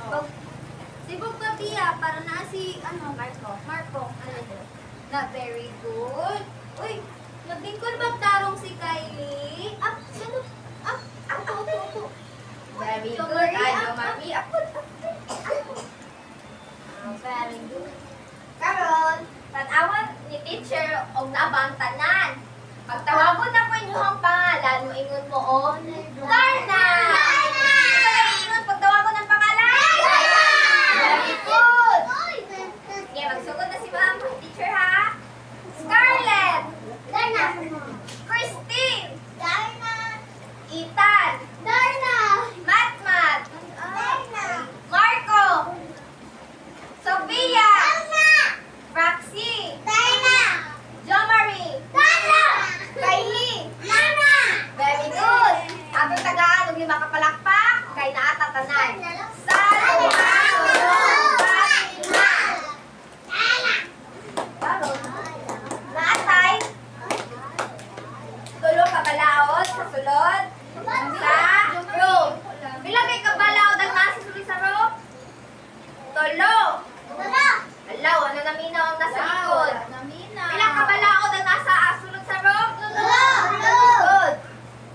Sibog gabi para na si, Marco, na very good. Uy, nagbingkol ba tarong si Kylie? Sino? Ako. Very So, good. Maria, Mami. Very good. Karon, tanawan ni teacher og nabantanan. Pagtawagon na po inyong pangalan, moingon mo o, Darna! Ingon, pagtawagon ng pangalan? Very good! Okay, magsugod na si ma'am, teacher ha? Scarlett! Darna! Christine! Darna! Ethan! Darna! Matmat! Darna! Marco! Sophia! Darna! Roxy! Darna! Jomari! Darna! Kylie! Darna! Very good! Atong tagaan og lima ka palakpak kay naata tanan. Sa naatay tulo ka balaod sa sulod sa room. Pila kay ka balaod ang nasa sulod sa room? Tulo. Alaw, ano naminaw ang nasa likod? Pila ka balaod ang nasa sulod sa room? Good.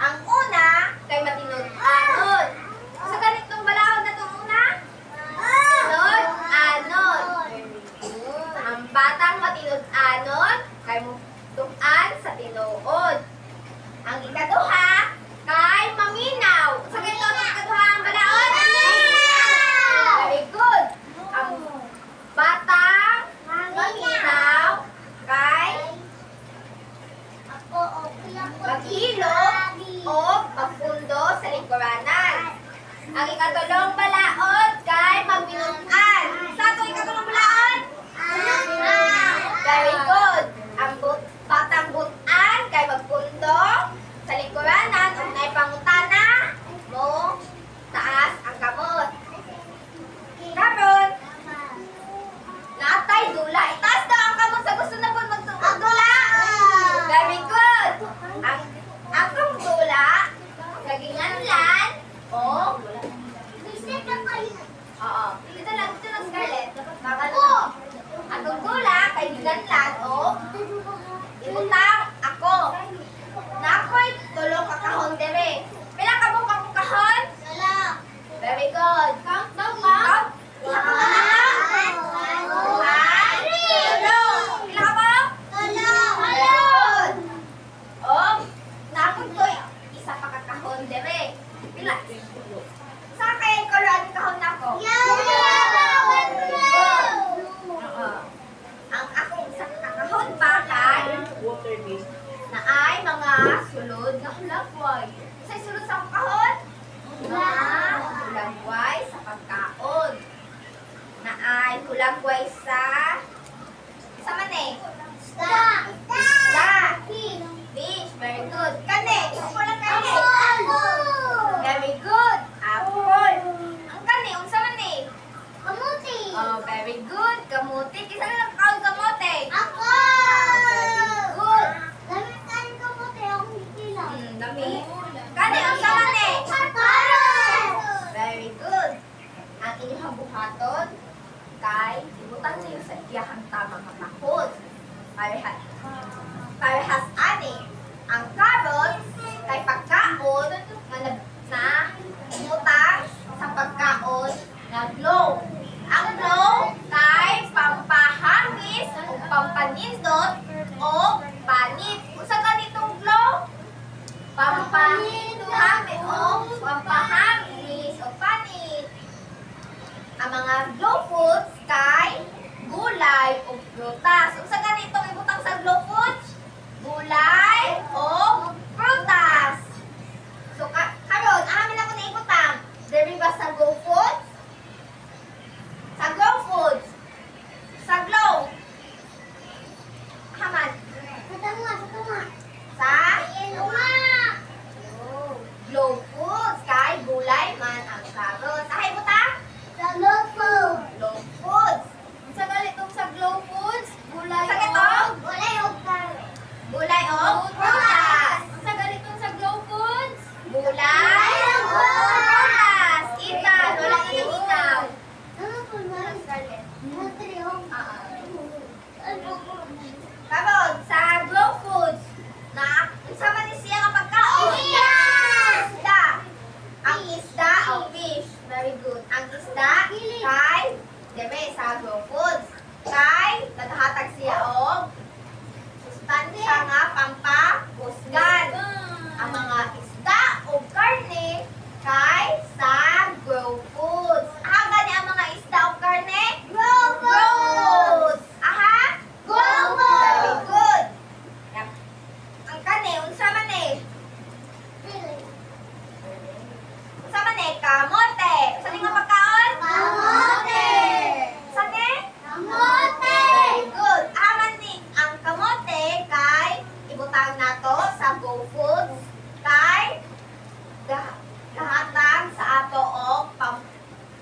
Ang una kay matinud-anon. Sa ganitong balaod na itong una? Tinud-anon. Ang batang matinud-anon kay mutuan sa tinuod. Ang ikaduha kay maminaw. Sa ganito ang ikaduha ang balaod? Very good. Ang batang maminaw kay maghilom o magpundo sa lingkuranan. Ang ikatulong balaod kay magbinutan. Sa ito ikatulong balaod? Very good. Ang batang butan kay magpundo sa lingkuranan o naipangutana mo taas ang kamot. Karon, natay dula. Itaas daw ang kamot sa gusto na po magdula. Very good. Ang akong dula, kaginganlan, o, oo, dito lang Scarlett. Atong dula, kaginganlan, o, imutang ako. Nakoy, tulong kakahon dere. Pila ka mong kakahon? Very good. Count daw, ma'am. Isa pa kakahon dere. Pila? Sa kay ko ron kahon nako. Ang akong isa kakahon pa kay na ay mga sulod na hulagway. Sa sulod sa kahon? Hulagway sa pagkaon. Na ay hulagway sa mani? Isda. Fish. Very good. Kani. Upo lang kani. Very good. Apple. Ang kani, unsa man ni? Oh, very good. Kamuti. Kisa na lang kaon kamote? Very good. Dami. Kani, unsa man ni? Very good. Ang inyong buhaton kay ibutan niyo sa iyahang tamang kapahon. Parehas ani. Ang carrots kay pagkaon na umutang sa pagkaon na glow. Ang glow kay pampahangis o pampanindot o panit. Unsa ganitong glow? Pampahangis o pampahangis o panit. Ang mga glow foods kay gulay o prutas. Unsa ganitong ibutang sa glow foods? Gulay o prutas. So, karon, amin ako na ibutang. Dere ba sa glow foods? Sa glow foods. Sa glow. Haman. Sa? Glow foods. Kay gulay man ang carrots. Ahay butang? Glow foods. Sa ganitong sa glow foods, gulay Very good. Ang isda kay deme sa grow foods. Kay naghatag siya og sustansya nga pampahusgan. Ang mga isda o karne kay sa grow foods. Aha gani ang mga isda o karne? Grow foods. Aha? Grow foods. Very good. Yep. Ang kani unsa man eh? Unsa man eh? Kamote. Unsa ni nga pagkaon? Kamote. Unsa ni? Kamote. Very good. Aman ni ang kamote kay ibutang nato sa Go Foods kay gahatag sa ato og pam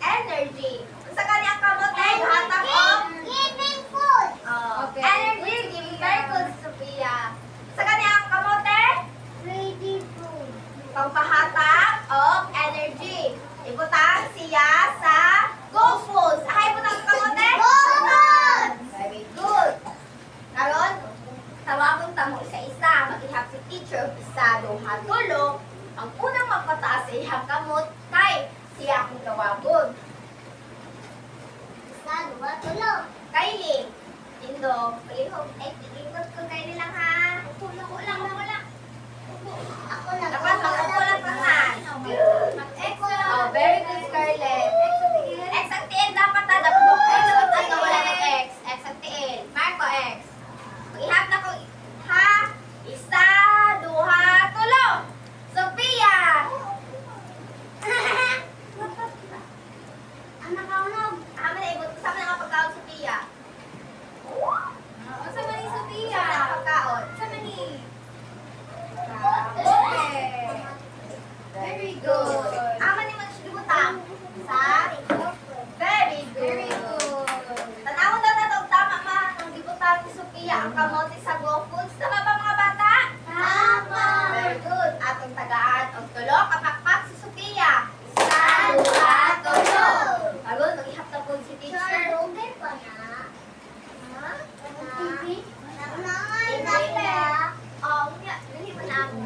energy. Unsa kani ang kamote? Gahatag og Giving food. okay. Energy giving. Very good, Sophia. Unsa kani ang kamote? Ready food. Pampahatag og energy. Ibutang siya sa Go Foods. Ay, ibutang sa kamote? Go Foods! Very good. Karon, tawagong tamo isa-isa. Mag-ihap si teacher, isa, duha, tulo. Ang unang magpataas sa ihang kamot kay siya akong tawagon. Isa, dua, tulo. Kylie, Indo, palihog. Ingot ko Kylie lang ha. Ako lang. Ako lang. Dapat mag-upo lang ka na. Mag-X Oh, very good, Scarlett. X ang tiin dapat na. Dapat mo X ang ano, wala ng X. X ang tiin. Marco X. Mag-ihap na ko. Ha? Isa, duha, tulo. Sophia! Ang nakaunog. Ama na ibot. Sama na nga pagkaon, Sophia. Unsa man ni Sophia? Sama na nga pagkaon. Unsa man ni? Okay. Very good. Ama ni magsibutang. Sa? Very good. Very good. Tanawon daw na daw tama ma ang gibutang ni Sophia ang kamote sa Go Foods. Tama ba mga bata? Tama. Very good. Atong tagaan og tulo kapakpak si Sophia. Isa, duha, tulo. Karon mag-ihap na po si teacher. Okay pa na. Ha? TV? Nanay, Hindi kape. na. Oh, unya, dili mo na ako.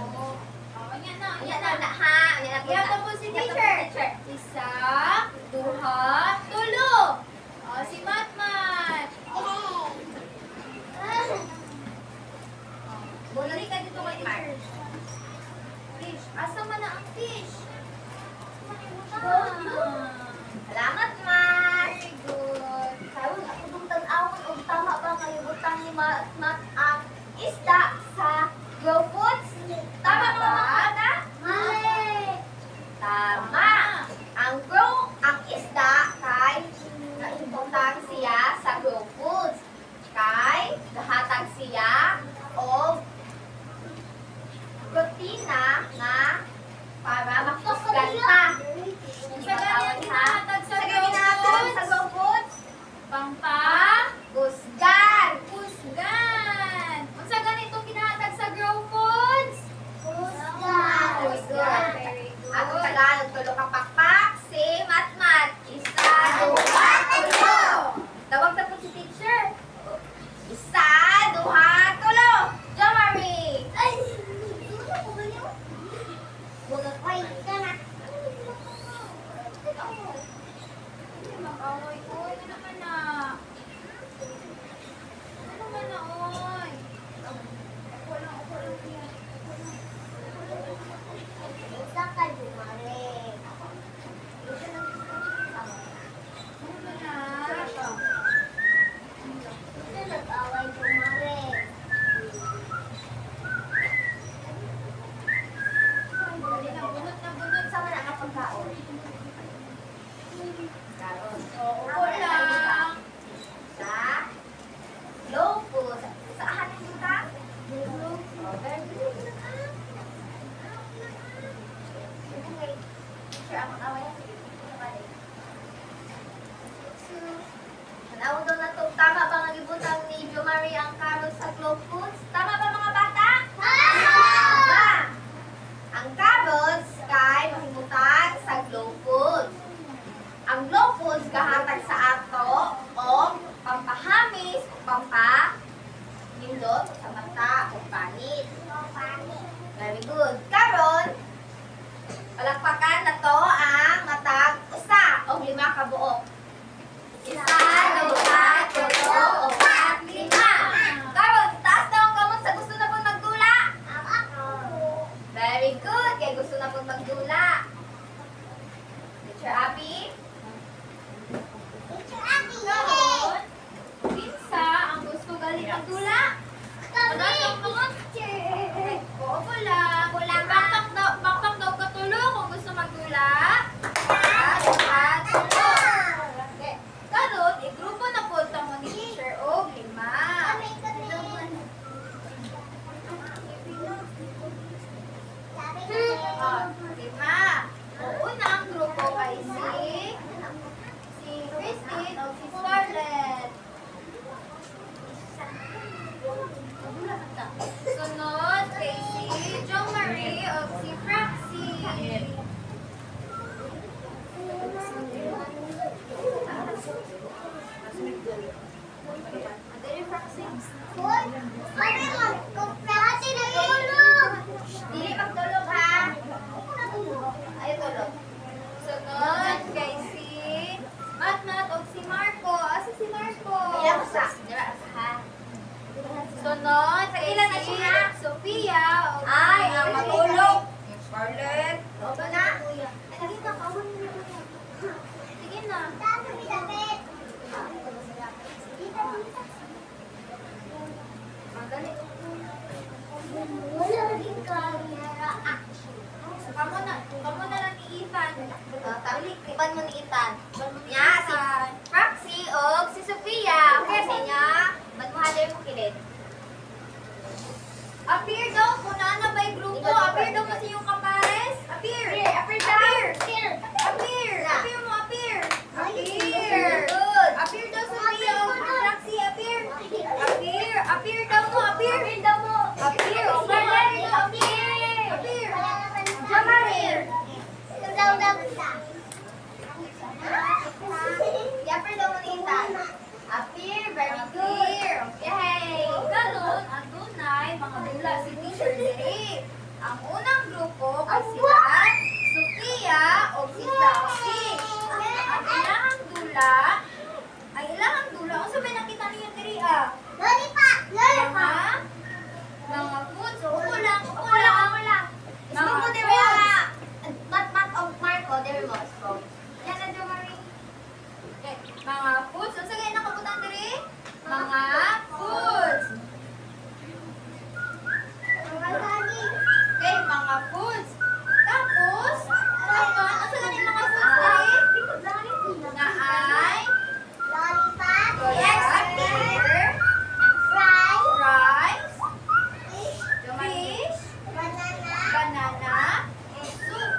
Unya na. Unya na na ha. Unya na Ihap na po si teacher. Isa, duha, tulo. Si Matmat. Bumalik ka dito kay teacher. Fish. Asa man na ang fish? Salamat, Mat. Very good. Karon ako dong tan-awon og tama ba nga ibutang ni Mat ang isda sa Grow Foods? Tama ba mga bata? Mali. Tama. Ang isda kay naibutang siya sa Grow Foods. Kay gahatag siya og protina nga para makusganta. Sa ganyan hinahatag sa Sa Go ginahatag Foods. sa Grow Foods, Pampahusgan. kusgan. Unsa ganitong ginahatag sa Grow Foods? Husgan. Very good. Ang Tagalog, tulo ka pakpak, si Matmat. Isa, duha, tulo. Tawag na po si teacher. Isa, duha, tulo. Jomari. Ay! Bunot. Ay, ka na. Mag-away. Uy, ano naman na? Ano naman na, oy? Ako lang yan. Isa ka, Jumare. Ano ba na? Isa nag-away, Jumare. Dali na, bunot na, bunot. Sama na nga pagkaon. Karon. Upo lang. Sa Glow Foods. Saan yung buta? Oh, very good. Okay. Teacher, ang mag-away na. Sige, sige, balik. Tanawag daw na to. Tama ba nga gibutang ni Jo Marie ang carrots sa Glow Foods? Tama ba mga bata? Tama! Ang carrots kay mahimutang sa Glow Foods. Ang Glow Foods gahatag sa ato o pampahamis o pampahindot sa mata o panit. Very good. Karon, palakpakan na to ang matag usa. Abby. Karon, kinsa ang gusto gali magdula? Oo lang. Bakpak daw katulo kung gusto magdula. Karon, i-grupo na po sa mga teacher o 5. Lima. Una ang grupo kay si Christine o si Scarlett. Sunod kay si Jo Marie o si Fraxy. Adali Fraxy. Dili magtulog ha. Ay, tulog. Sunod kay si Matmat o si Marco. Asa si Marco? Ilang sa? Dira ha. Sunod kay Ilan na si siya? Sophia o si Ay, ang matulog. Scarlett. O ba na? Sige na, kawan mo na. Sige na. Madali. Kamu na lang ni Ethan. Iban mo ni Ethan. Ya, Nya, si Roxy o si Sophia. Okay, sa niya. Ba't mo halir mo kilid? Appear daw, muna na ba yung grupo? Appear daw kasi yung kapares. Appear! Appear daw. Appear! Appear! Appear mo, appear! Appear! Good. Appear daw sa Ria o Roxy, appear! Appear! Appear daw mo, appear! daw mo. Appear! O Appear! Appear! Appear! Jamarir. Appear daw mo ni Ethan. Appear, very good. Okay. Galon, adunay, mga dula si Teacher Dere. Ang unang grupo ay sila, Sophia o si Roxy. Ang ilang dula, ang sabi nakita niyo Dere ah. Mga food, so upo lang. Gusto mo din Mat of Marco, there was from. Yan na, Jo Marie. Okay, mga foods, ang sagay nakabutan Dere? Mga foods. Okay, mga foods. Tapos, ang sagay ng mga foods Dere? Na ay, Yes, appear, rice, fish, banana, soup.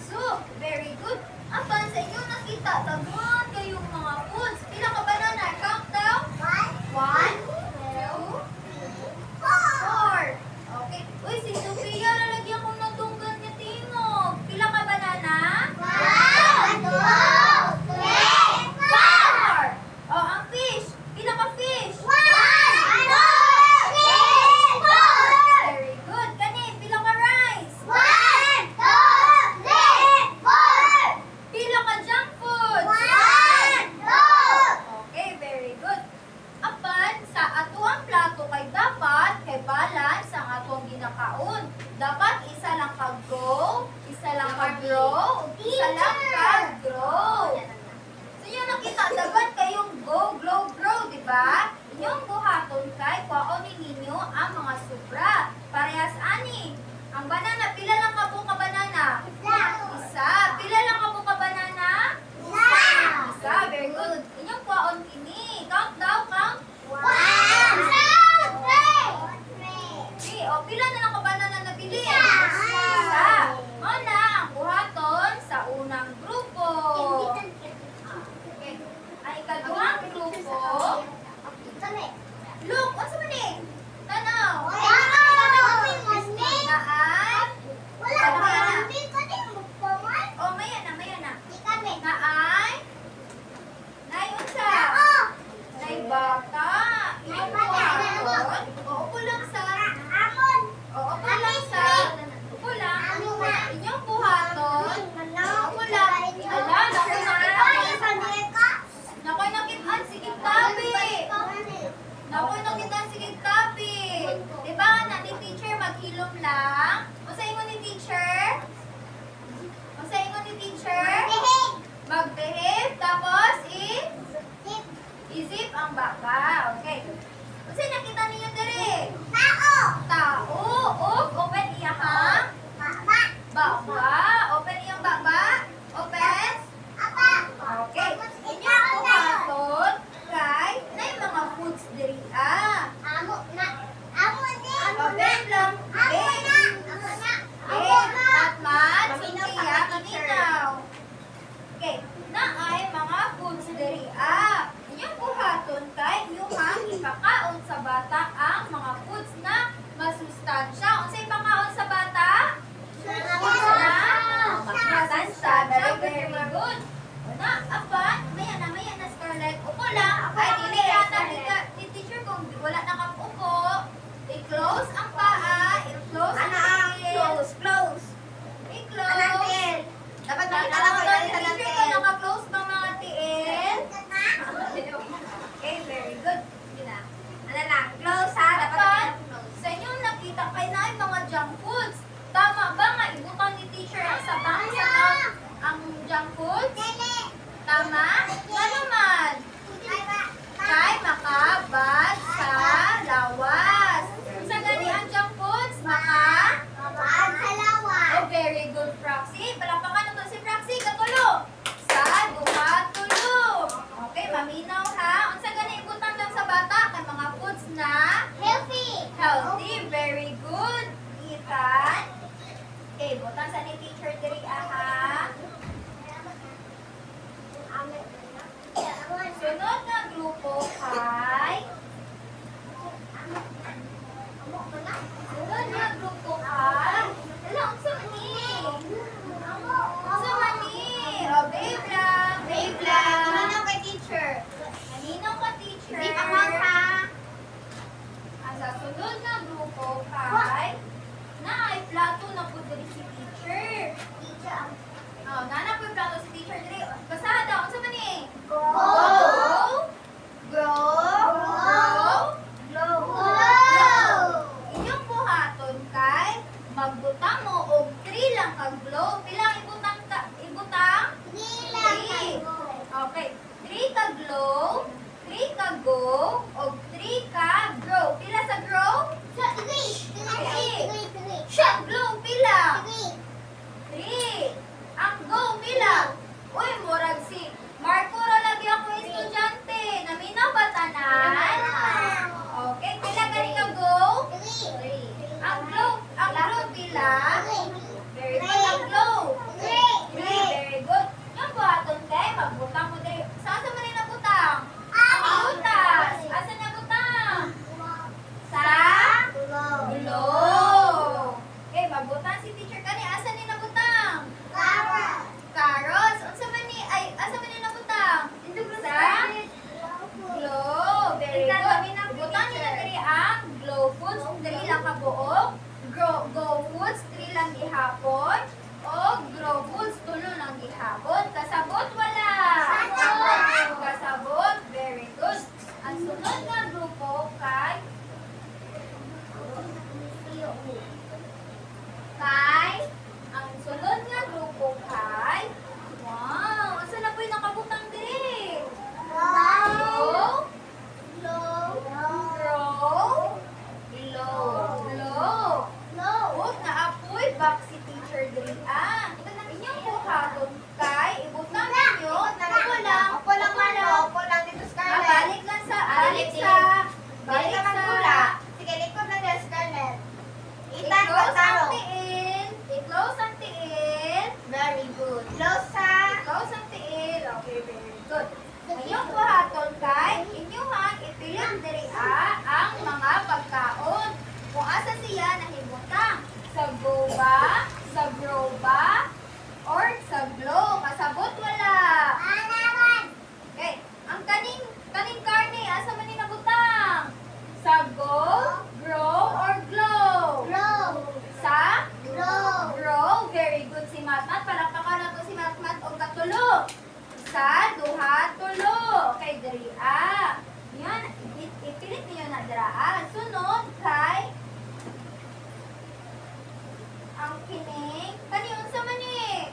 Soup. Very good. Apan sa inyo nakita, taguan kayong mga foods. Pila ka banana? Count down. 1, Okay, naay mga foods diri. Inyong buhaton kay inyong ipakaon sa bata ang mga foods na masustansya. Unsay ipakaon sa bata? Masustansya. Very good. Una, apan, maya na Scarlett. Upo lang. Ay, dili yata ni teacher kung wala nakaupo. I-close ang paa. I-close ang Close, close. I-close. Dapat makita lang ko yung sa Teacher ko naka-close ba mga tiil? Okay, very good. Ano lang, close ha. Dapat Dapat, close. sa inyong nakita kay na mga junk foods. Tama ba nga ibutang ni teacher ang sabang ang junk foods? Tama? Ano man? Kay makabad sa lawas. Sa gani ang junk foods, Oh, very good, Proxy. Palakpakan na to si Proxy. Katulo. Sa duha, tulo. Okay, maminaw ha. Unsa gani ibutang lang sa bata kay mga foods na healthy. Very good, Ethan. Okay, butang sa ni teacher diri ha. Sunod na grupo kay Sunod na grupo kay Ala, unsa man ni? Unsa man ni? Oh, babe lang. Babe lang. Maninaw kay teacher. Maninaw ka, teacher. Hindi pa mouth ha. Ang sa sunod na grupo kay naay plato na po diri si teacher. Oh, nana po yung plato si teacher diri. Basada, unsa man ni? Inyong buhaton kay magbutang mo og 3 lang kag glow. Pila ibutang ibutang? 3. Okay. 3 ka glow, 3 ka go, og 3 ka grow. Pila sa grow? 3. Siya glow pila? 3. Ang go pila? Uy, murag si Marco ra lagi ako estudyante. Naminaw ba tanan? Okay, pila gani ka go? Ang glow pila? Very good, ang glow. 3, very good. Yung buhaton kay, magbutang mo diri. Saan sa man nabutang? Ang butas. Asa na butang? Sa? Glow. Okay, magbutang si teacher kani. Asa ni nabutang? Carrots. Unsa man ni, asa man ni nabutang? Sa? Glow. Very good. Butang niya diri ang glow foods. Diri lang kabuok. Go foods, 3 lang gihapon. O grow foods, 2 lang gihapon. Kasabot wala. Kasabot. Very good. Ang sunod na grupo kay ang sunod nga grupo kay wow, asa na po'y nakabutang diri? Grow, Huwag na apoy back si teacher diri inyong buhaton kay ibutang ninyo. Upo lang dito Scarlett. Balik Balik sa naman mula. Sige, likod na dyan, Scarlett. Itan ka i-close ang taro. tiil. I-close ang tiil. Very good. Close ha. I-close ang tiil. Okay, very good. Ngayong buhaton kay inyuhan ipilit diri ang mga pagkaon. Kung asa siya nahimutang sa go ba, sa grow ba, or sa glow. Kasabot wala. Okay, ang kaning karne asa man ni nabutang? Sa go, grow, or glow? Sa grow. Very good si Matmat. Palakpakan na to si Matmat o katulo. Sa duha, tulo. Okay, diri yan, ipilit niyo na dira sunod kay ang kining kani unsa man ni?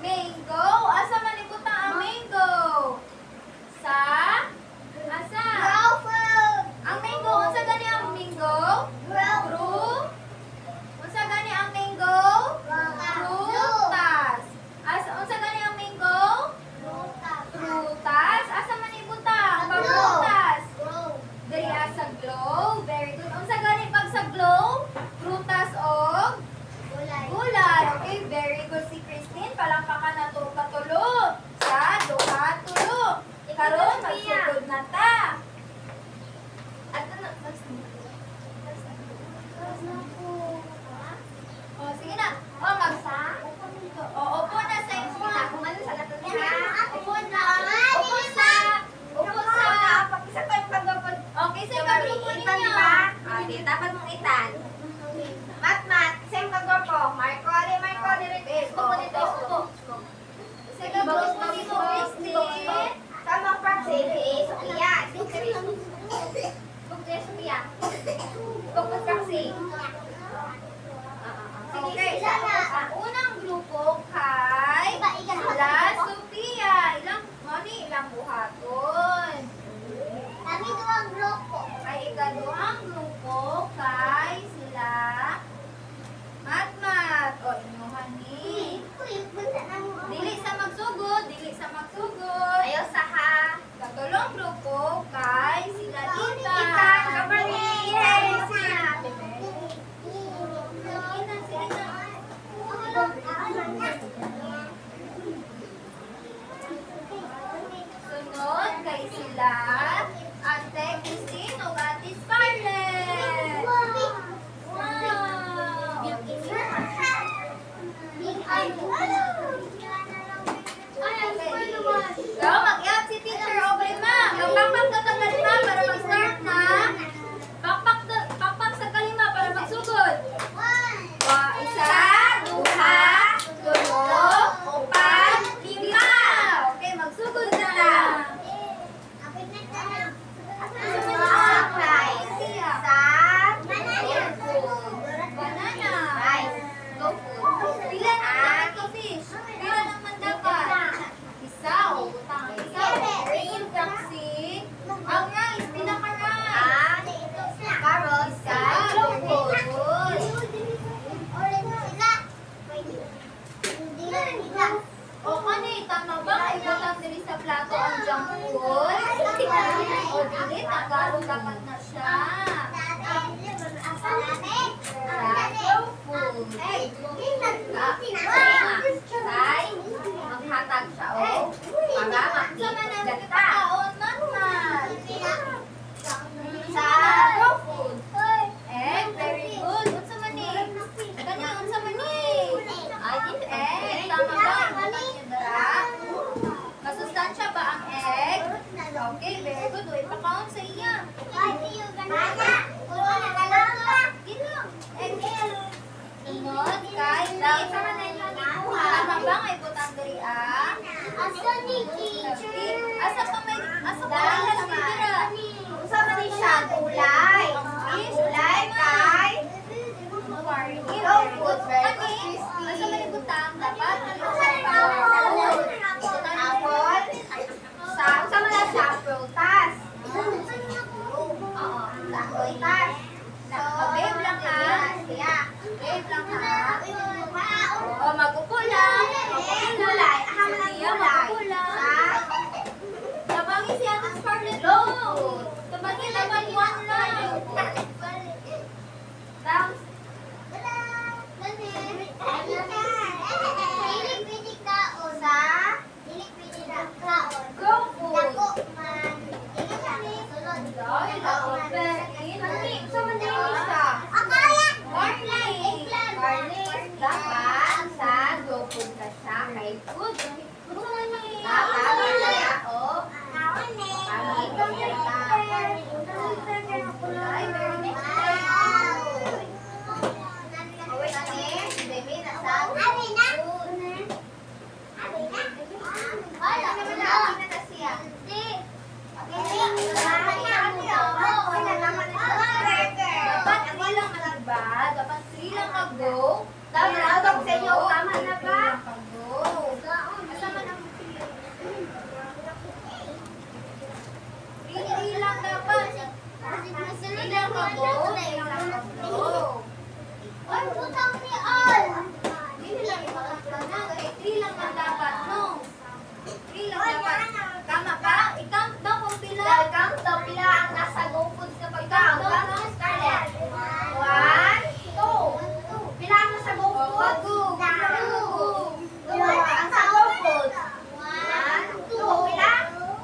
Mango. Asa man ibutang ang mango? Sa asa? Ang mango unsa gani ang mango? Fruit. Unsa gani ang mango? Prutas. Asa unsa gani ang mango? Prutas. Asa man ibutang? Prutas. Diri sa glow. Very good. Unsa gani pag sa glow? Prutas og gulay. Okay, very good si Christine. Palakpakan na to sila Ate Christine o Ate Scarlett. Wow! So, mag-iap si Teacher Aubrey, ma'am. Magpakpak na sa kalima para mag-start na. Pakpak sa kalima para magsugod. Isa, duha, tulo, upat, lima. Okay, magsugod na lang. O kani, tama ba? Ay butang dili sa plato ang junk food? O dili, tagalog dapat na siya. Raw food. Ay, maghatag siya o. Para makita. Sa raw food. Very good. Unsa man ni? Kani, unsa man ni? Egg. Tama ba? Masustansya ba ang egg? Okay, very good. Uy, pa-count sa iya. Egg. Inot, kay, tama ba nga ibutang diri ah? Asa pa may lalagyan? Usa man ni siya gulay. Gulay kay raw food, very good. Asa man ibutang dapat? Apple. Usa man na siya prutas. Oo, sa prutas. Babe lang ha. Babe lang ha. O, magupo lang. Gulay. Aha man ang gulay. Tabangin si Ate Scarlett. Tabangin naman one lang. Tapos, Go food. dapat sa go food ka siya kay food. Dapat kaya o Dapat 3 lang mag-go. Tama na ako sa inyo. Tama na ba? Kasama na mo sila. 3 lang dapat. 3 lang mag-go. Ay, putang ni Al! 3 lang ang dapat, no? 3 lang dapat. Tama pa? I-count daw kung pila. Count daw pila ang nasa Go Foods kapag count. Count, Scarlett. 1, 2. Pila ang nasa Go Foods? 2. Ang sa Go Foods? 1, 2. Pila?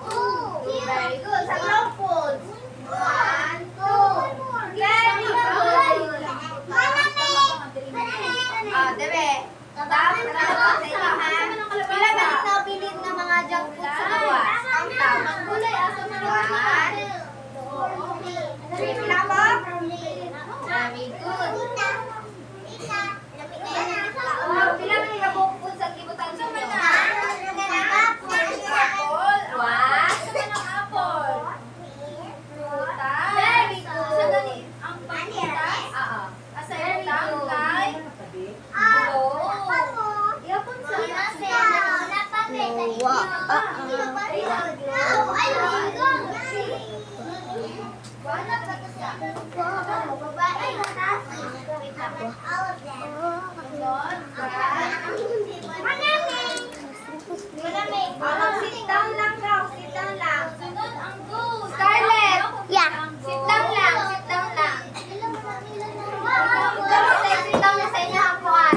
2. Very good. Sa Go Foods? 1, 2. Very good. Debe. Tapos na sa inyo, ha? Pila galit na bilid ng mga junk food sa gawas? Ang tama. Ang gulay, asa man ang 3. Pila mo? Very good. Pila man yung Go Foods sa kibutan sa mga? apple. Asa man ang apple? Prutas. Very good. Sa gani, ang prutas. Asa yung tangkay? Yapon sa Sit down lang daw. Sit down lang. sunod ang go. Scarlett. Yeah. Sit down lang. Sit down lang. Ito mo sit down na sa inyo ang kuwan.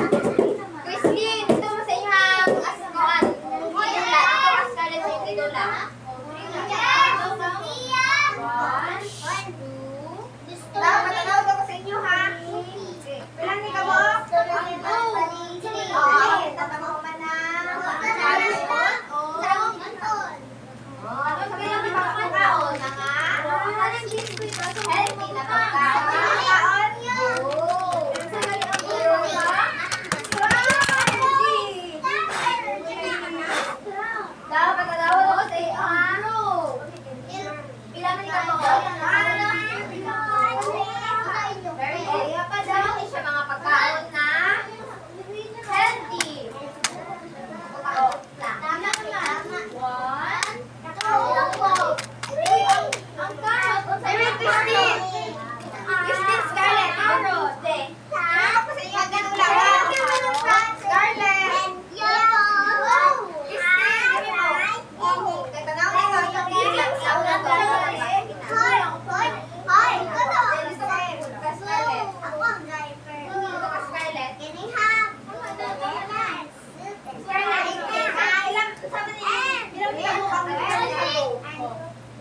Christine, ito mo sa inyo ang askuan. Ito mo Scarlett sa inyo lang.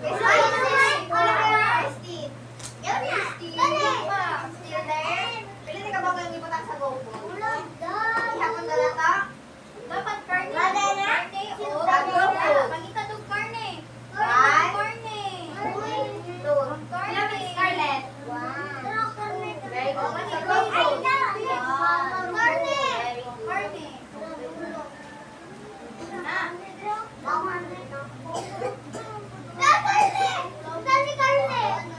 Wala ka na, Steve. Yan na. Still there? Pili ka ba kayong ibutang sa GoFood? Ihapon na lang ka? Dapat karne. Wala na. Karne. Oo, GoFood. pangita to karne. One. Karne. Two. Karne. Ilan ba, Scarlett? Very good. Sa Karne. GoFood. Karne. Karne.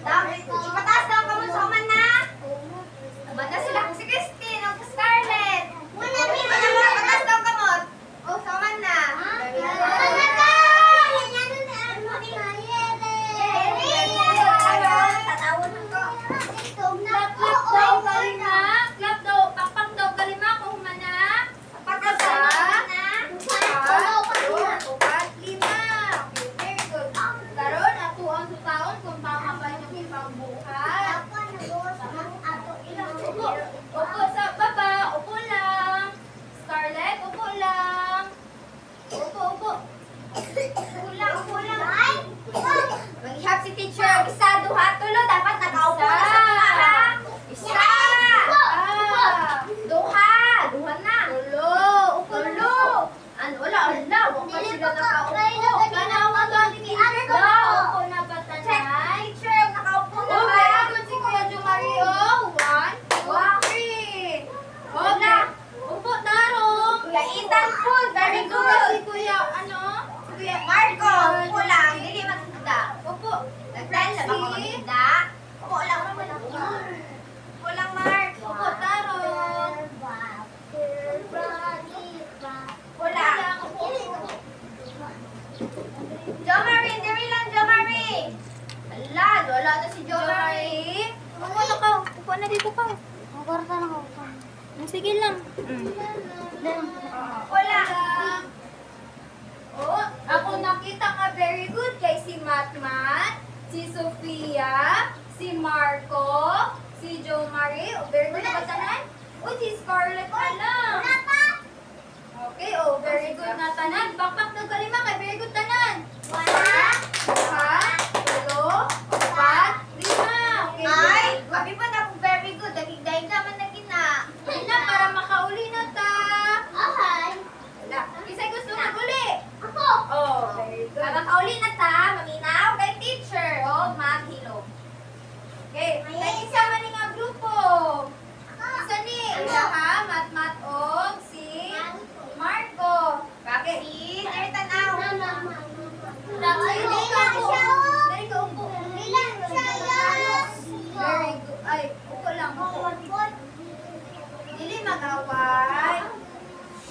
Ipataas daw kamot sa uman na. Uman na sila. Si Christine, ang Scarlett. Ipataas daw kamot. Oh, sa uman na. Very good. Tatawon ko. Clap daw kalima. Clap daw. Pakpak daw kalima kung mana. Pagkas sa uman na. Upat, lima. Okay, very good. Karon ako ang sutaon kung tama ba yung ibang buhat. Upo sa baba. Upo lang. Scarlett, upo lang. Upo. Mag-ihap si teacher. Isa, duha, tulo. Dapat nakaupo na sa pula. Isa. Duha. Duha na. Tulo. Upo lang. Tulo. Ano, wala. Huwag pa sila nakaupo. Kanawa ba ni teacher kung nakaupo na ba tanay? Teacher, nakaupo na Oh, ba? very good si Kuya Jumario. 1, 2, 3. Wala. Upo, tarong. Kuya Ethan food. Very Si good. Kuya, ano? Si Kuya Marco, upo lang. Dili maganda. Upo. Nag-friend na ba ko maganda? Upo lang. Upo lang, Mark. Upo, tarong. Upo lang. Jo Marie, diri lang, Jo Marie. Ala, wala na si Jo Marie. Upo na ka. Upo na dito ka. Sige lang. Wala. Oh, ako nakita ka very good kay si Matmat, si Sofia, si Marco, si Jo Marie. Oh, very good na ba tanan? Oh, si Scarlett na lang. Okay, oh, very good na tanan. Bakbak na kalima kay very good tanan. 1, 2, 3, 4, 5. Okay, Ay, good. abi pa na ako very good. Dagig-dagig naman na gina. Hindi na, para makauli na ta. Wala. Kisa'y gusto mag-uli. Oh, very good. Makakauli na ta, maminaw kay teacher. Oh, maghilo. Okay, kay isa man ni nga grupo. Isa ni, isa ha, Matmat og si Marco. Bakit? Si, diri tanaw. Ay, dali ka upo. Dali ka upo. Very good. Ay, upo lang. Upo. Dili mag-away.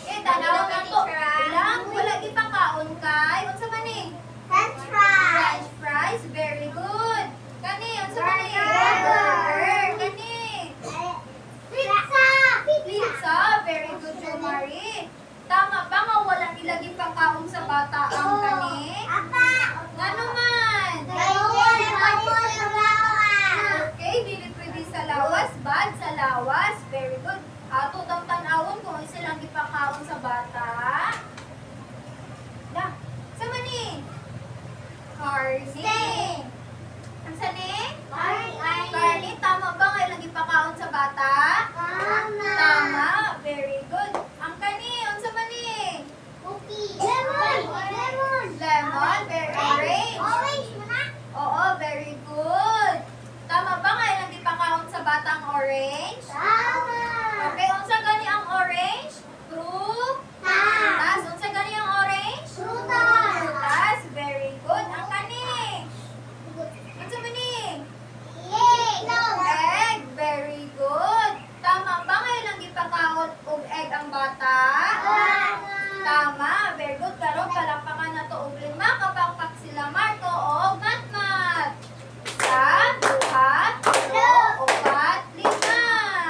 Eh, tanaw na to. Ilang, wala di pa kaon kay. Unsa man ni? French fries, very good. Kani, unsa man ni? Burger. Kani. Pizza, very good, Jo Marie. Tama ba nga wala nilaging pangkaon sa bata ang kani? Ngano man? Okay, dili pwede sa lawas, bad sa lawas, very good. Ato daw tanawon kung isa lang ipakaon sa bata. Da, sa mani? Carne. Ang sani? Carne, tama ba nga ilang ipakaon sa bata? Tama, very good. Ang kani, unsa man ni? Lemon, very orange. Oo, very good. Tama ba nga ilang ipakaon sa bata ang orange? Okay, unsa gani ang orange? Prutas. Unsa gani ang orange? Prutas, very good. Ang kani? Unsa man ni? Egg, very good. Tama ba nga ilang ipakaon og egg ang bata? Tama, very good. Karon palakpakan na to og 5 kapakpak sila Marco og Matmat. 1, 2, 3, 4, 5.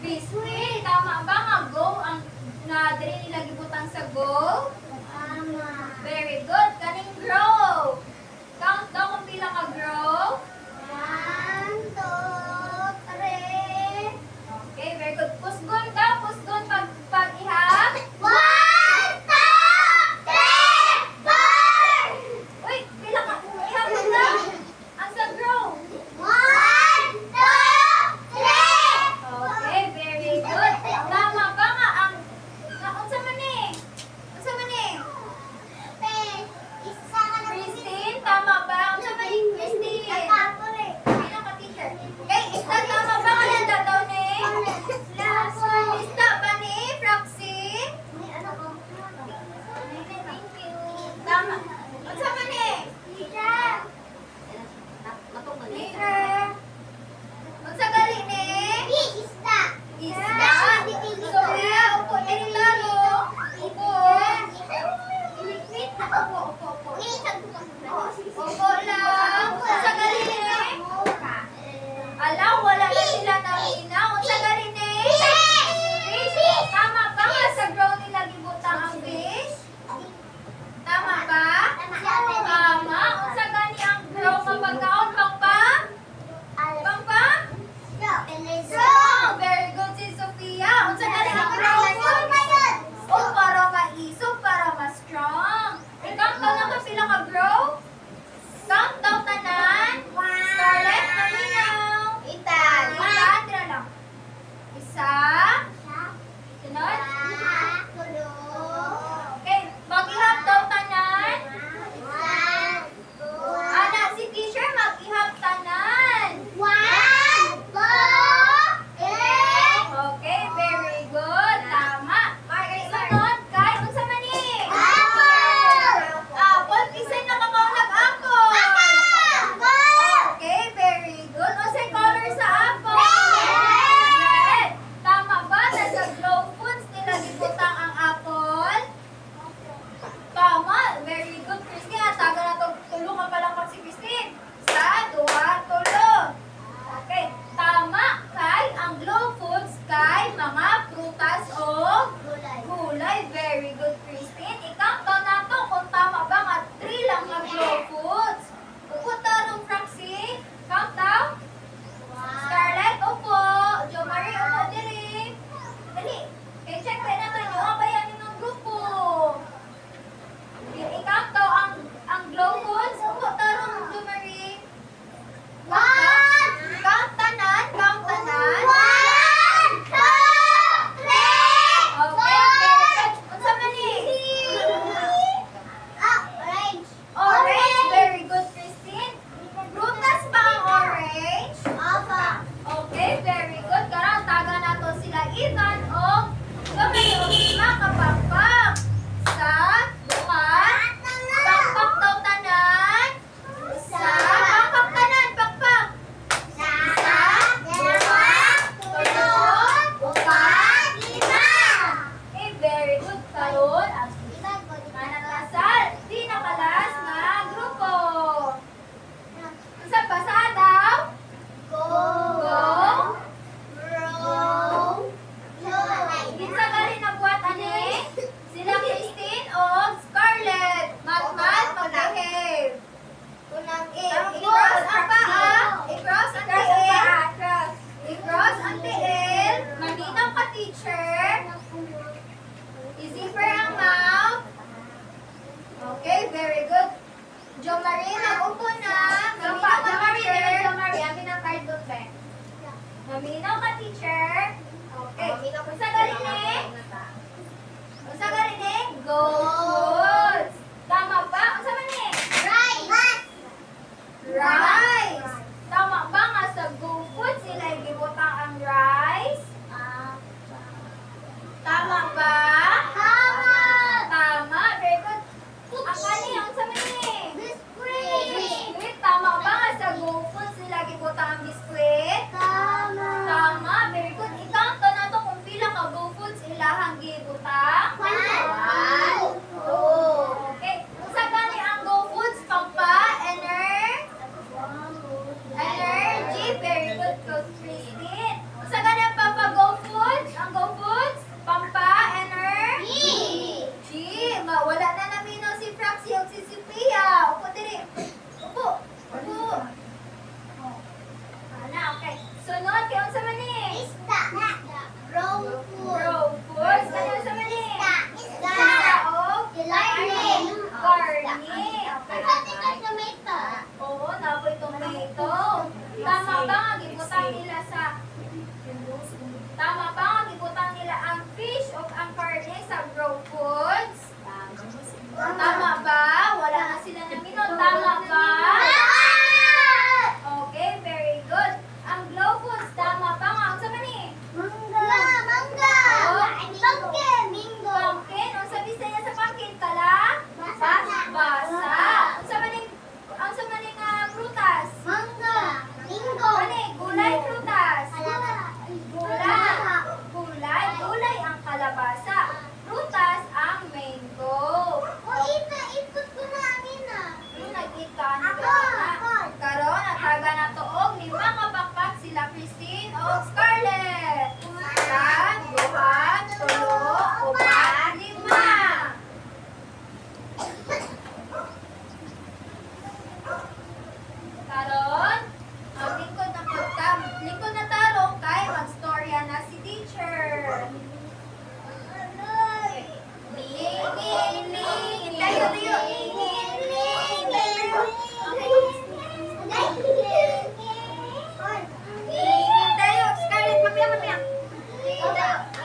Biscuit. Tama ba nga go ang nga diri nila gibutang sa go? Tama. Very good. Kaning grow. Count daw kung pila ka grow. 1, 2, 3. Okay, very good. Pusgon daw, pusgon pag ihap. 1, 2, 3, 4. Uy, pila ka ihap mo daw. Ang sa grow. 1, 2, 3. Okay, very good. Tama ba nga ang unsa man ni? Unsa man ni?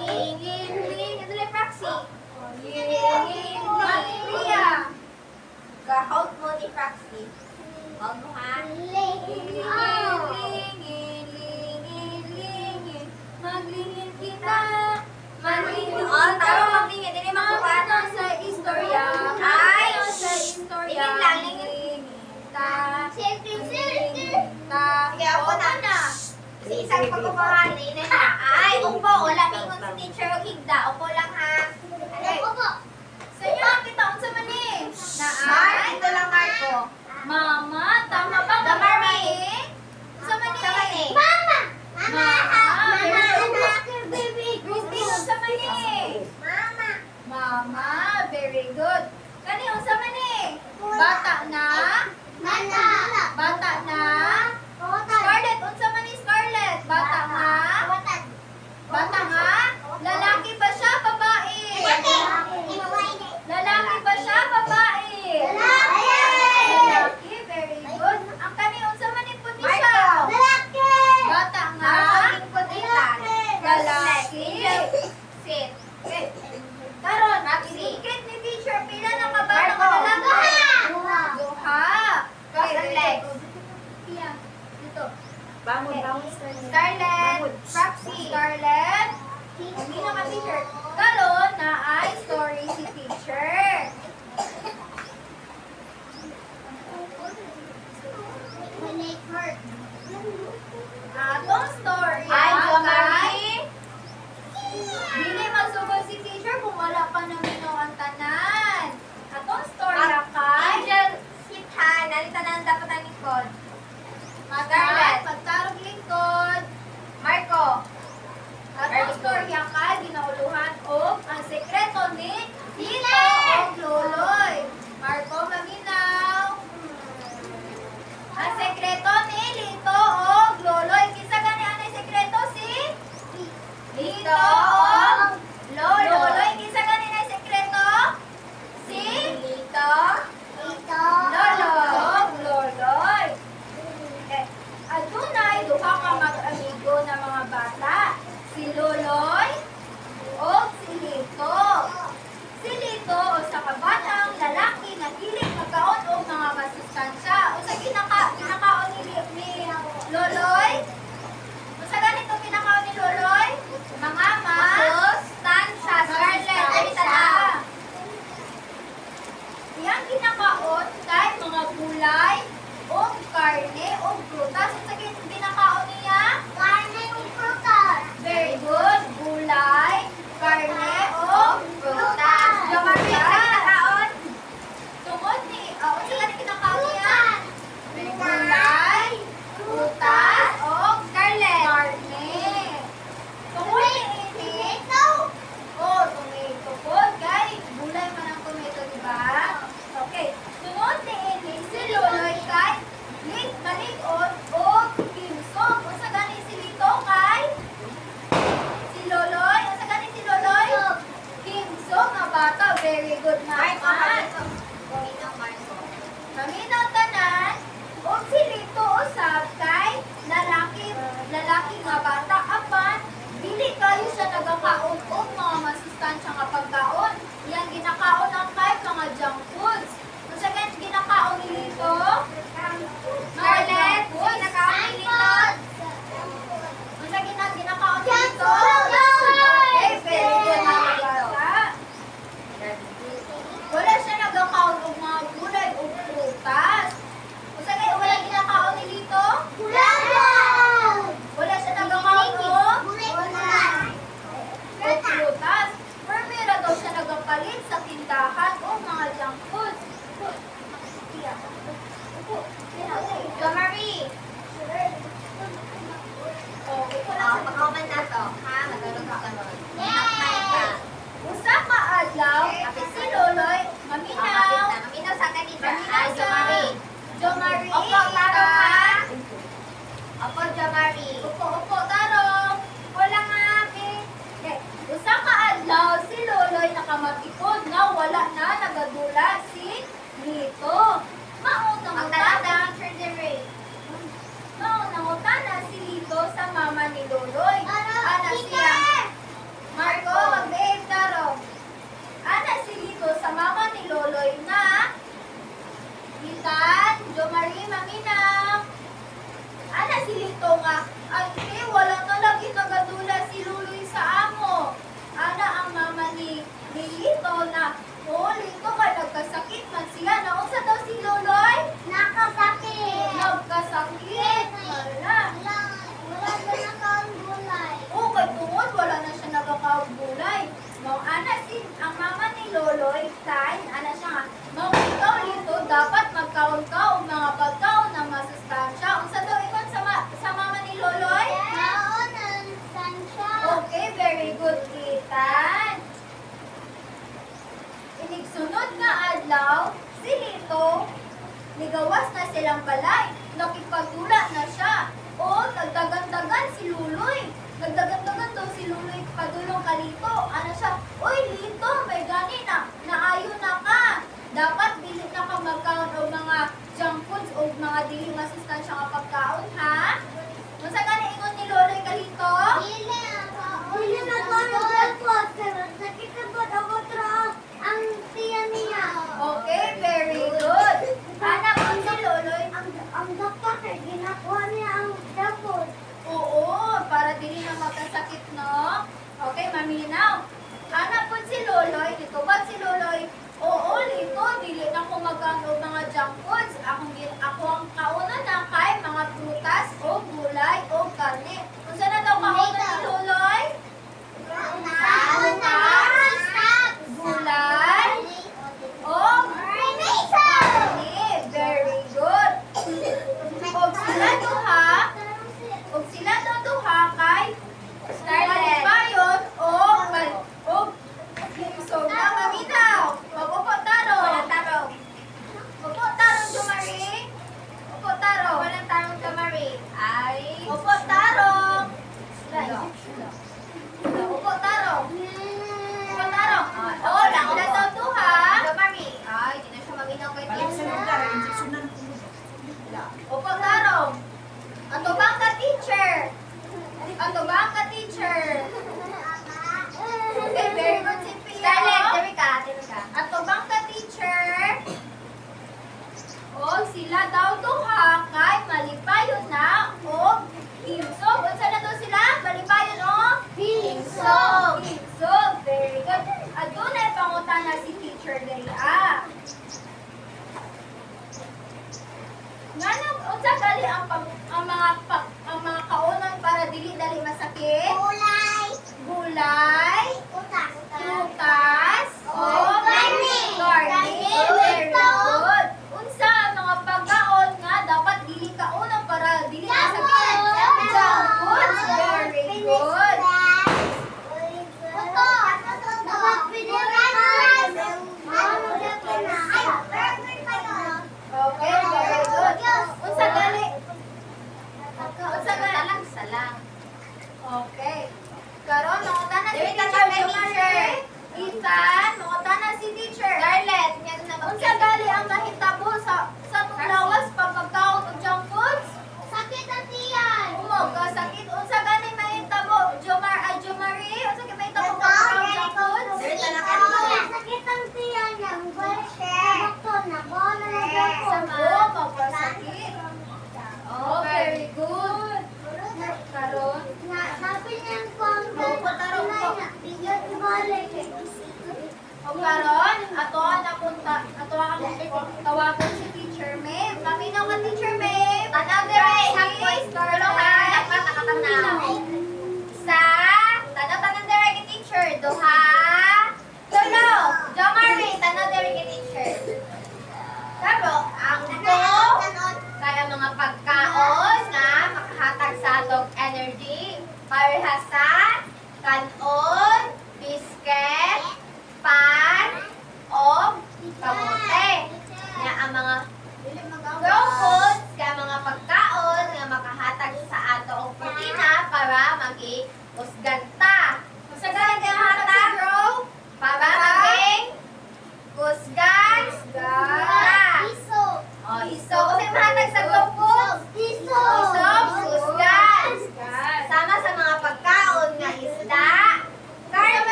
Ling. Ito lang Praxi. Ling. Maria. Ka-hold mo ni Praxi. Hold mo ha. Maglingin kita. Maglingin. Oh, taro maglingin. Dili makuha. Sa istorya. Ay! Sa istorya. Lingin lang, lingin. Ta. Ta. Sige, ako na. Kasi isang pagkukuhanin na. Ay, upo. Wala mingon si teacher o higda. Upo lang ha. Okay. Sa inyo lang kita unsa man ni? Mark, ito lang Marco. Mama, tama ba Sa Marmy. Unsa man ni? Sa Mani. Christy, unsa man ni? Mama, very good. Kani unsa man ni? Bata na? Bata na? Scarlett, unsa man ni Scarlett? Bata nga? Bata nga? Lalaki ba siya? Babae? Lalaki ba siya? Babae? Lalaki, very good. Ang kani unsa man ni puti siya? Bata nga? Lalaki. Sit. Karon, i-secret ni teacher pila na kabata ka lalaki? Duha. Cross ang legs. Pia, dito. Scarlett. Praxi. Scarlett. Hindi na ka teacher. Karon na ay story si teacher. Atong story Ay, kay Jomari. dili magsugod si teacher kung wala pa naminaw ang tanan. Atong story kay Angel. Sit ha. Nalita na ang dapat ang likod. Scarlett, pagtarog lingkod. Marco. Atong story kay ginauluhan og ang sekreto ni Tito og Loloy. Marco, maminaw. Ang sekreto ni Lito og Loloy. Kisa gani anay sekreto si Lito og Loloy. Kisa gani anay sekreto si Lito. Loloy og Loloy. Adunay duha ka mag-amigo na mga bata. Si Loloy o si Lito. Si Lito o sa kabatang lalaki na dili magkaon og mga masustansya. O sa kinakaon ni Loloy. O sa ganito kinakaon ni Loloy. Mga Masustansya. Scarlett. Nalita na. Iyang kinakaon kay mga gulay o karne o prutas. O sa kinakaon niya. Very good. Gulay, karne, o Prutas. Jomari. Kinakaon. tungod ni, o sa ganito kinakaon niya. Gulay, prutas, o Scarlett. karne. Tungod ni ini, tomato po. Guys, gulay man ang tomato, di ba? Okay. Tungod ni ini, si Loloy kay Kalikot o Kimsong. O sa ganito si Lito kay si Loloy. O sa ganito si Loloy? Kimsong na bata. Very good na. Marco. Marco. Kaminaw tanan, o si Lito usab kay lalaki nga bata apan dili kayo siya nagakaon og mga masustansya nga pagkaon. Yang ginakaon ang kay mga junk foods. Kung sa ganyan ginakaon ni Lito, Scarlett. Kinakaon ni Lito. kung sa ginakaon ni Lito, okay, very good na bata. Wala siya nagakaon og mga gulay o prutas. Kung sa ganyan wala ginakaon ni Lito, wala siya nagakaon og prutas. Permira daw siya nagapalit sa tindahan o mga junk foods. Jomari. Pakauman na to. Ha? Matulog ka nun. Usa ka adlaw, si Loloy, maminaw. Maminaw sa kanina. Maminaw Ay, sa Jomari. Jomari. Opo, tarong ha? Opo, Jomari. Upo, tarong. Wala nga, okay. Usa ka adlaw, si Loloy nakamatipod na wala na nagadula si Lito. Maunang Ang utana. talagang Teacher Jerry. Maunang utana si Lito sa mama ni Loloy. Ana siya. Ligawas na silang balay. Nakipagtula na siya. O, nagdagan-dagan si Luloy. Nagdagan-dagan daw si Luloy padulong ka Lito. Ano siya? Uy, Lito, may gani na. Naayon na ka. Dapat dili na ka magkaon o mga junk foods o mga dili masustansya nga pagkaon, ha? Unsa gani ingon ni Luloy ka Lito? Hindi na ko nagpapot, pero nakikabot ako ang tiyan niya. Okay, very good. Anak ko si Luloy. Ang doktor kay ginakuha niya ang dapot. Oo, para dili na magkasakit, no? Okay, maminaw. Anak po si Loloy, dito ba si Loloy? Oo, Lito, dili na ko magano mga junk foods. Ako ang kauna na kay mga prutas o gulay o karne. Kung saan na daw kauna ni Loloy? Gulay o karne. Very good. Og sila duha kay Scarlett. Bayon o so na maminaw. Upo tarong. Walang tarong. Upo tarong Jumari. Upo tarong. Walang tarong ka, Marie. Ay. Upo tarong. Upo tarong. Upo tarong. Oh, lang sila daw duha. Ka, Marie. Ay, di na siya maminaw kay teacher. Upo tarong. Ato bang ka teacher? Ato bang ka teacher? Okay, very good si Pia. Scarlett, dami ka. Ato bang ka teacher? O sila daw duha kay malipayon na o himsog. Unsa na daw sila? Malipayon o Himsog. Himsog. Very good. Adunay pangutana si teacher Leia. Nganong unsa gali ang mga kaunon para dili dali masakit? Gulay.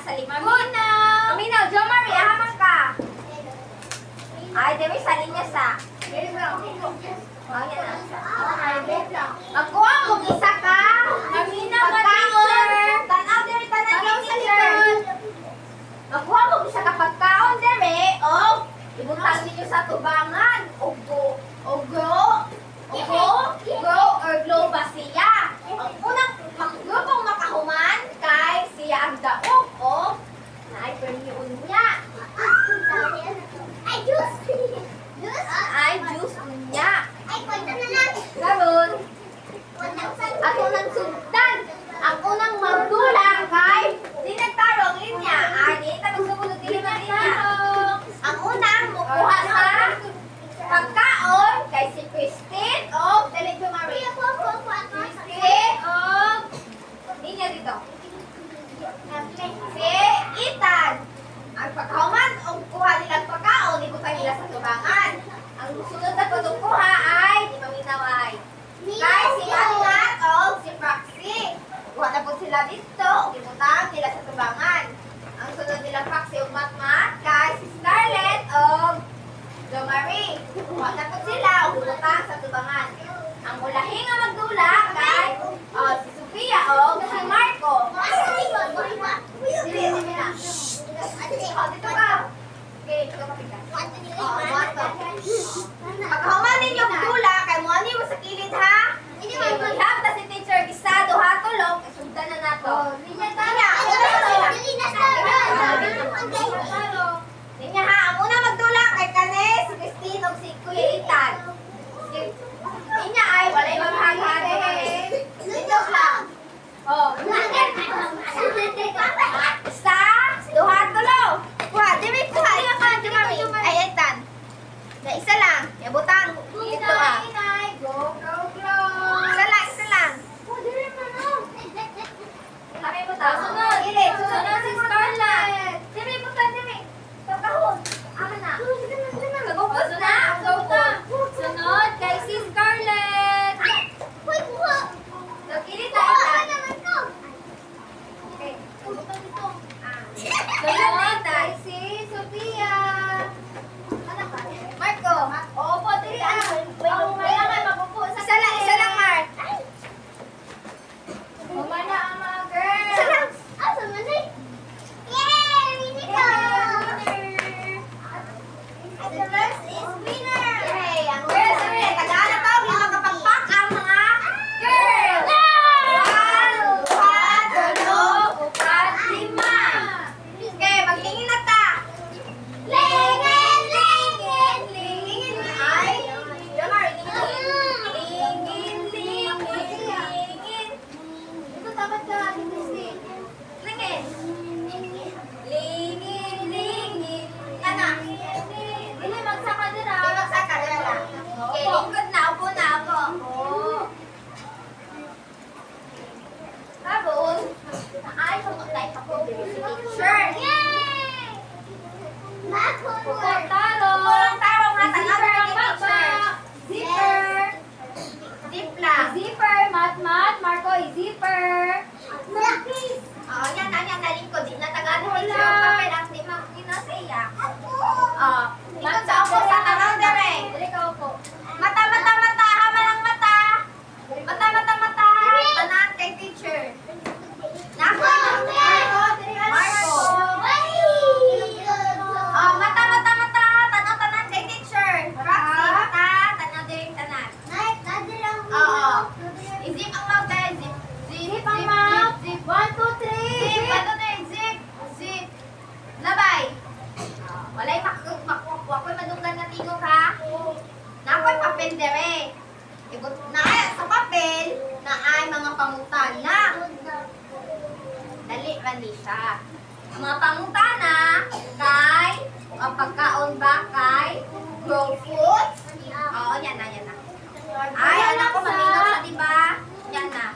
sa likod. Maminaw. Maminaw, Jo Marie, ahaman ka. Ay, demi sa linya sa. Oh, yan na. Magkuha mo isa ka. Maminaw ka, Pagkaon. teacher. Tanaw diri tanan Tanaw ni sa teacher. likod. Magkuha mo isa ka pagkaon diri. O, ibutang ninyo sa tubangan. Go or glow ba siya? Ang unang grupong makahuman kay siya ang daog o naay permiyon niya. Ay, juice! Ay juice niya. Ay, kwenta na lang! Karon, 1,000. ako nang sundan. Ang unang magdula kay di nagtarong linya. Ay, di na magsumunod din na linya. Ang unang mukuha sa pagkaon kay si Christine o dali ko Maria. Christine o linya dito. Si Ethan. Ang pagkahuman o kuha nilang pagkaon, ibutan nila sa tubangan. Ang susunod na pagkuha ay di maminaw ay kay si Matmat o si Proxy. Kuha na po sila dito, ibutang nila sa tubangan. Ang sunod nilang Proxy o Matmat kay si Scarlett o Jo Marie. Kuha na po sila, ibutang sa tubangan. Ang ulahing ang magdula kay si Sofia o si Marco. Dili na. Dito ka. Okay, dito ka pika. Pagkahuman ninyo magdula, kay mo ani mo sa kilid ha? Hindi mo ihap na si teacher gisado ha tulog, isundan na nato. Linya tanya, una sila. Linya ha, ang una magdula kay Kane, si Christine ug si Kuya Ethan. Linya ay walay maghagad dito lang. Oh, isa, duha, tulo. Kuha, dili kuha. Ay, Ethan. Na isa lang. Yabutang. Dito ah. Go, go, go. Isa lang, isa lang. Kami butang. Sunod. Dili, Sunod si Scarlett. Dili, butang, dili. Ito kahon. Ama na. Sunod na. Sunod kay si Scarlett. So, kilit na, Ethan. Okay. Sunod kay si Sophia. Marco. Opo, dili ah. Isa lang, Mark. Humana ang mga girl. Isa lang. Yay! Ang girls, sabi, tagaan na to, hindi makapagpak ang mga girls! 1, 2, 3, 4, 5. Okay, magtingin na ta. Lingin, ay. Jamar, lingin. Ito, tapat ka, Christine. Lingin. Lingin. Ana. Dili magsaka dira. Magsaka na lang. Okay, lingkod na. Upo na ako. Tapos, ay, pagkaklay ako. Sure. Pupong taro. Walang tarong na tanaw Zipper na ang ni baba. teacher. Zipper. Zip lang. Zipper. Mat. Marco, zipper. Oo, yan na lingkod. Di na tagaan Wala. teacher ang papel ang di makinasaya. Lingkod sa upo sa tanaw dere. Dili ka upo. Mata. Haman ang mata. Mata. Tanan kay teacher. Nako. Marco. Mata. Tanaw kay teacher. Roxy, mata. Tanaw din tanan. Oo. Izip ang mouth dahil zip. Zip ang mouth. 1, 2, 3. Zip. Ano na yung zip. Labay. Walay wakoy madunggan na tingog ha. Nakoy papel dere. Ibut na sa papel na ay mga pangutana. Dali ra ni siya. Ang mga pangutana kay ang pagkaon ba kay grow foods? Oo, yan na. Ay, anak ko maminaw sa diba? Yan na.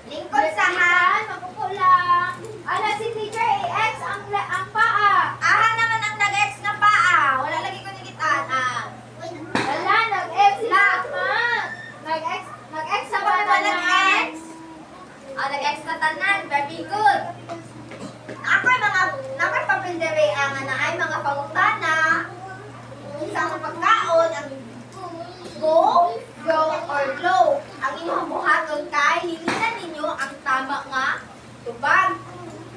Lingkod sa han. Mapupo lang. Ala si teacher AX ang paa. Aha naman ang nag-ex na paa. Wala lagi ko nigitaan. Wala, nag-X lang. Nag-X sa Sa paa mga nag-ex. Nag-ex na tanan. Very good. Ako nga na ay mga pangutana. Isang pagkaon ang go, grow, or glow. Ang inyong buhaton kay lininan ninyo ang tama nga tubag.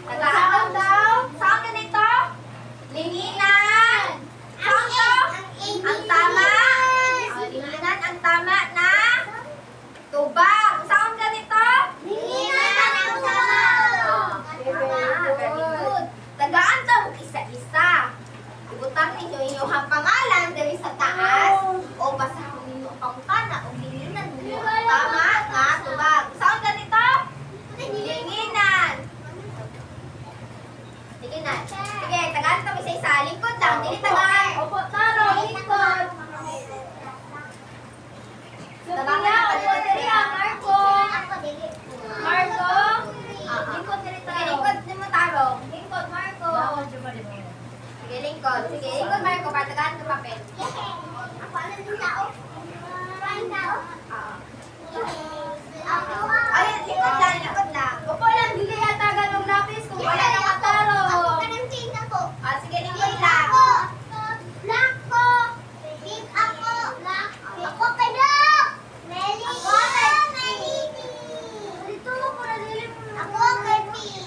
Nag-aaraw daw. Saan ganito? Lininan. Saan to? Ang tama. Lininan ang tama na tubag. Saan ganito? Lininan ang tama. Very good. Tagaan daw isa-isa. Ibutang ninyo inyong pangalan dali sa taas o basahon ninyo ang pangutana o lininan ninyo ang tama nga tubag. Saan ganito? Linginan. Sige na. Sige, tagaan kami sa isa. Lingkod lang. Dili tagaan. Opo, taro, lingkod. Tagaan Sophia, ka upo diri ah, Marco. Ako dili. Marco. Ah, Lingkod diri Sige, taro. lingkod din mo tarong. Lingkod, Marco. Sige, lingkod. Sige, lingkod Marco. Para tagaan ka papel. Ako ano din tao? Kain tao? Ah. Ako. Ayun, lingkod lang. Lingkod lang. Opo lang, dili yata ganong lapis kung wala na Ako kataro. kanang change ako. Ah, sige, lingkod Pink lang. ako. Black ko. Pink ako. Ako kay Black. Melly. Ako kay Melly. Dito ko na dili mo. Ako kay Pink.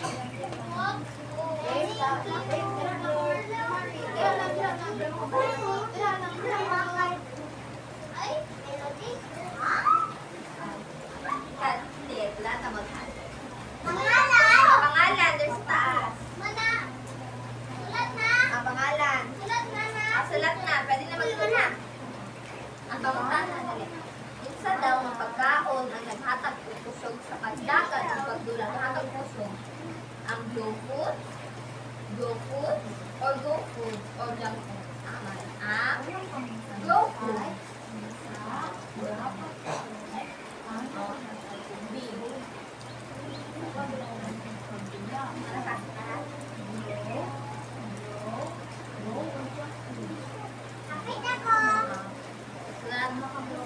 Ay, melody. Hindi, wala na mag-hand. Pangalan. Pangalan, there's taas. Mana. Sulat na. Ang pangalan. Sulat na na. Sulat na. Pwede na magsulat na. Ang pangutana, dali. Isa daw ang pagkaon ang naghatag o kusog sa pagdagat o pagdulang naghatag kusog. Ang glow food, or go food, or junk food. Tama. Ang glow food. B. Kapit ako. Sulat mo ka mo.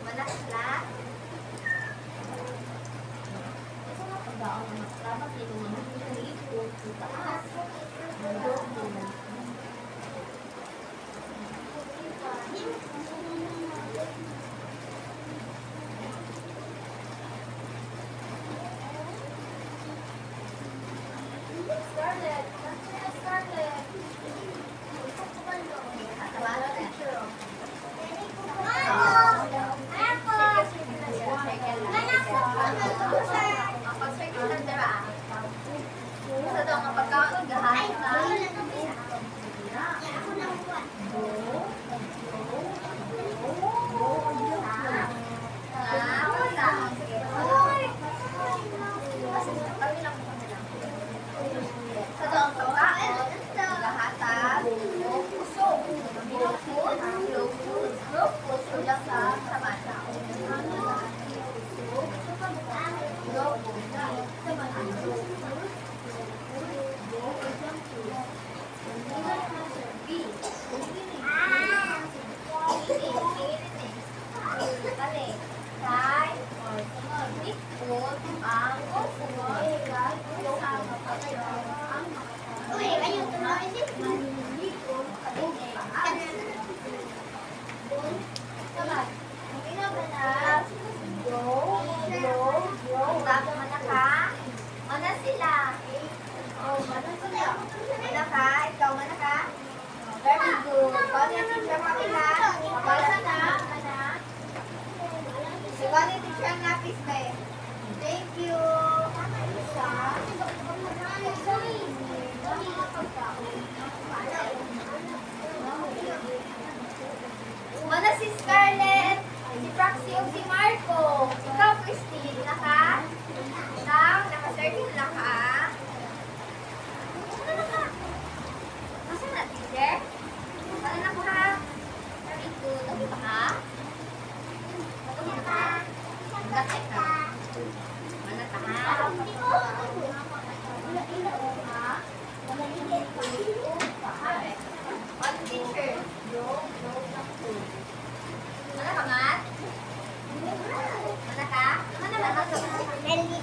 Manak sila. Ito nga pagdaon ng maslabat nito mga ito sa taas. Scarlett, nasaan si Scarlett? Tawagan na. Ang pag-circle ng dara. Sa daw nga pagkaon gahan ka. Sa daw ang pagkaon gahatag o puso. Low food, o lang sa samana. Low food. Uy, ayun, tumawa din. Mana sila? Mana ka? Ikaw mana ka? Very good. Kau ni teacher Pamela. Basa na. Si kau ni teacher Napis ba? Thank you. Mana si Scarlett, si Praxie o si Marco. Ikaw, Christine, naka? Naka-circle lang ka? Nasaan na, teacher? Ano na ka? Very good. Ano ba ka? Ano ba ka? Gate ka? Mana ka ha? One teacher. Mana ka, Mat? Mana ka? Mana ka? Melly.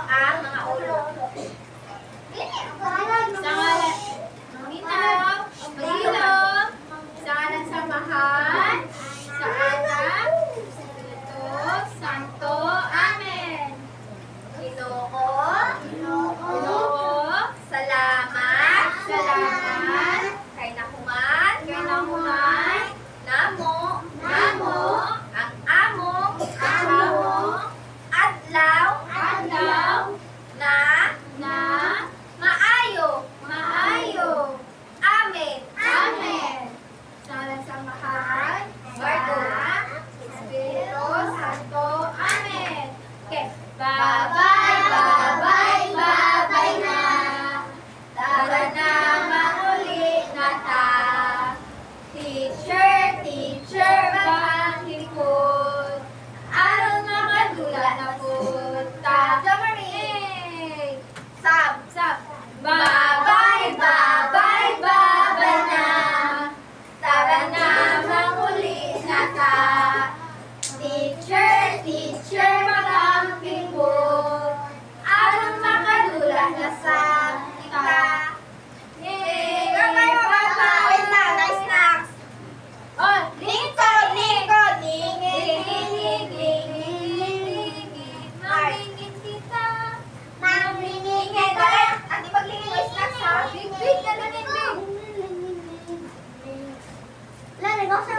ang mga ulo. Sa ngalan Minaw, Bilog, sa ngalan sa Mahal, sa Anak, Espiritu Santo. Amen. Ginoo, salamat, kay nahuman, namo, ang among, adlaw, na, maayo, amen. Sa ngalan sa Mahal, sa Bardo. Anak, Espiritu Santo. Amen. Okay. Babay na. Tara na mauli na ta. Teacher, maghihipon. Aron makadula na punta. Jamari. Sab. Babay na. Tara na mauli na ta. Teacher, magamping po. Aron makadula na sa kita. Yay! Bye-bye! Wait lang, nice snacks. Oh, Lingkod! mamingin kita. Mamlingin ka. Ate, paglingin yung snacks ha. Big, lalangin, big. Lalagay sa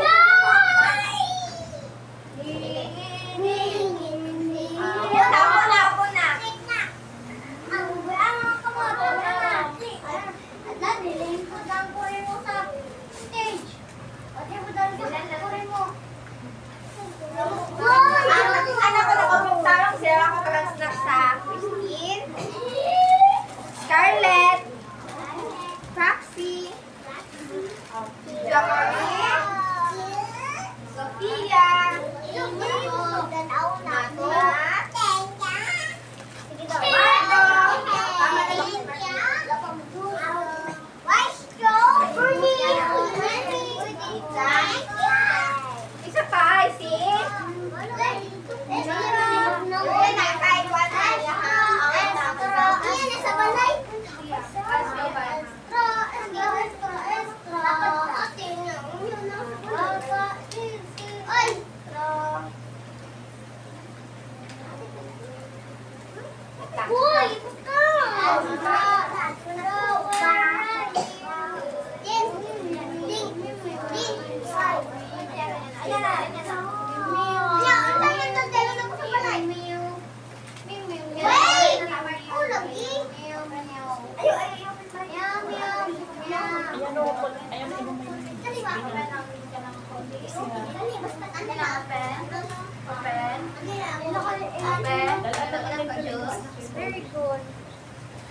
Ako na. Anak ko na kumugtarong sila ako palang snacks sa Christine, Scarlett, Roxy, Jamari, Sophia, isa pa, sis. Very good.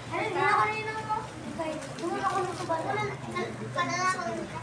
Ano, hindi ako rin ako. Okay. Ako na sa bata.